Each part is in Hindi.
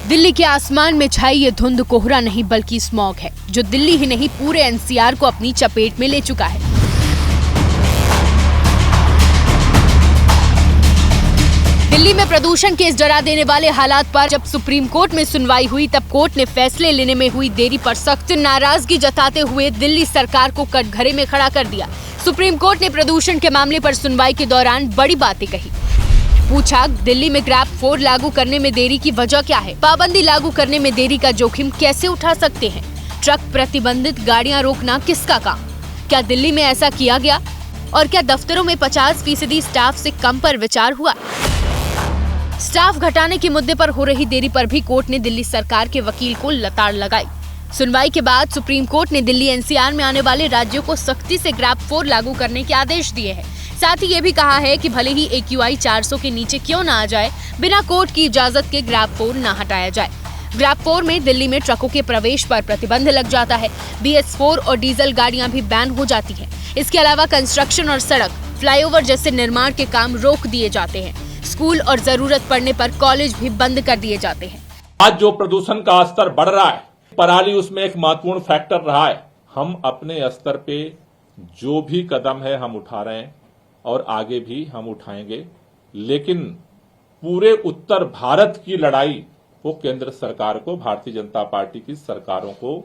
दिल्ली के आसमान में छाई ये धुंध कोहरा नहीं बल्कि स्मॉग है, जो दिल्ली ही नहीं पूरे एनसीआर को अपनी चपेट में ले चुका है। दिल्ली में प्रदूषण के इस डरा देने वाले हालात पर जब सुप्रीम कोर्ट में सुनवाई हुई, तब कोर्ट ने फैसले लेने में हुई देरी पर सख्त नाराजगी जताते हुए दिल्ली सरकार को कटघरे में खड़ा कर दिया। सुप्रीम कोर्ट ने प्रदूषण के मामले पर सुनवाई के दौरान बड़ी बातें कही। पूछा, दिल्ली में ग्रैब 4 लागू करने में देरी की वजह क्या है? पाबंदी लागू करने में देरी का जोखिम कैसे उठा सकते हैं? ट्रक प्रतिबंधित गाड़ियां रोकना किसका काम? क्या दिल्ली में ऐसा किया गया? और क्या दफ्तरों में 50% स्टाफ से कम पर विचार हुआ? स्टाफ घटाने के मुद्दे पर हो रही देरी पर भी कोर्ट ने दिल्ली सरकार के वकील को लताड़ लगाई। सुनवाई के बाद सुप्रीम कोर्ट ने दिल्ली एनसीआर में आने वाले राज्यों को सख्ती से ग्रैब 4 लागू करने के आदेश दिए हैं। साथ ही ये भी कहा है कि भले ही AQI 400 के नीचे क्यों ना आ जाए, बिना कोर्ट की इजाजत के ग्रैब 4 ना हटाया जाए। ग्रैब 4 में दिल्ली में ट्रकों के प्रवेश पर प्रतिबंध लग जाता है। BS4 और डीजल गाड़ियां भी बैन हो जाती हैं। इसके अलावा कंस्ट्रक्शन और सड़क, फ्लाईओवर जैसे निर्माण के काम रोक दिए जाते हैं। स्कूल और जरूरत पड़ने पर कॉलेज भी बंद कर दिए जाते हैं। आज जो प्रदूषण का स्तर बढ़ रहा है, पराली उसमें एक महत्वपूर्ण फैक्टर रहा है। हम अपने स्तर पे जो भी कदम है हम उठा रहे हैं और आगे भी हम उठाएंगे, लेकिन पूरे उत्तर भारत की लड़ाई वो केंद्र सरकार को, भारतीय जनता पार्टी की सरकारों को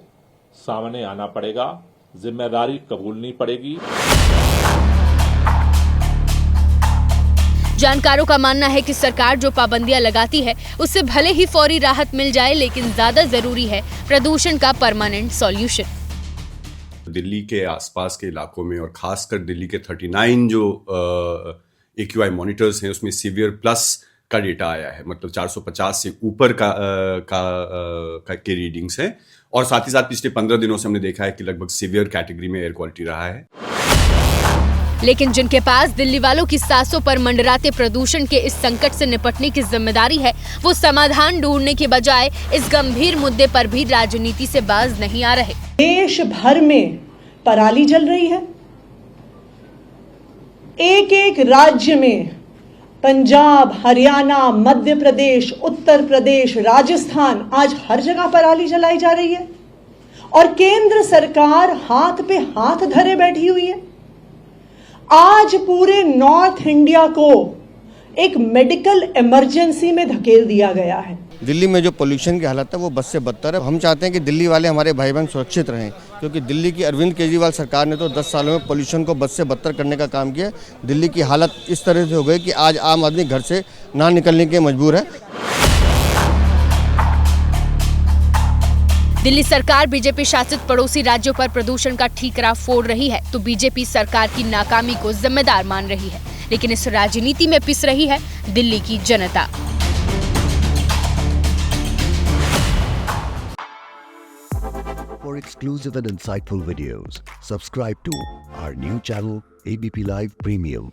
सामने आना पड़ेगा, जिम्मेदारी कबूलनी पड़ेगी। जानकारों का मानना है कि सरकार जो पाबंदियां लगाती है उससे भले ही फौरी राहत मिल जाए, लेकिन ज्यादा जरूरी है प्रदूषण का परमानेंट सॉल्यूशन। दिल्ली के आसपास के इलाकों में और खासकर दिल्ली के 39 जो AQI मॉनिटर्स हैं उसमें सीवियर प्लस का डेटा आया है, मतलब 450 से ऊपर के रीडिंग्स हैं। और साथ ही साथ पिछले 15 दिनों से हमने देखा है कि लगभग सीवियर कैटेगरी में एयर क्वालिटी रहा है। लेकिन जिनके पास दिल्ली वालों की सांसों पर मंडराते प्रदूषण के इस संकट से निपटने की जिम्मेदारी है, वो समाधान ढूंढने के बजाय इस गंभीर मुद्दे पर भी राजनीति से बाज नहीं आ रहे। देश भर में पराली जल रही है। एक एक राज्य में, पंजाब, हरियाणा, मध्य प्रदेश, उत्तर प्रदेश, राजस्थान, आज हर जगह पराली जलाई जा रही है और केंद्र सरकार हाथ पे हाथ धरे बैठी हुई है। आज पूरे नॉर्थ इंडिया को एक मेडिकल इमरजेंसी में धकेल दिया गया है। दिल्ली में जो पोल्यूशन की हालत है वो बद से बदतर है। हम चाहते हैं कि दिल्ली वाले हमारे भाई बहन सुरक्षित रहें, क्योंकि दिल्ली की अरविंद केजरीवाल सरकार ने तो 10 सालों में पोल्यूशन को बद से बदतर करने का काम किया। दिल्ली की हालत इस तरह से हो गई कि आज आम आदमी घर से ना निकलने के मजबूर है। दिल्ली सरकार बीजेपी शासित पड़ोसी राज्यों पर प्रदूषण का ठीकरा फोड़ रही है तो बीजेपी सरकार की नाकामी को जिम्मेदार मान रही है, लेकिन इस राजनीति में पिस रही है दिल्ली की जनता। For exclusive and insightful videos, subscribe to our new channel ABP Live Premium.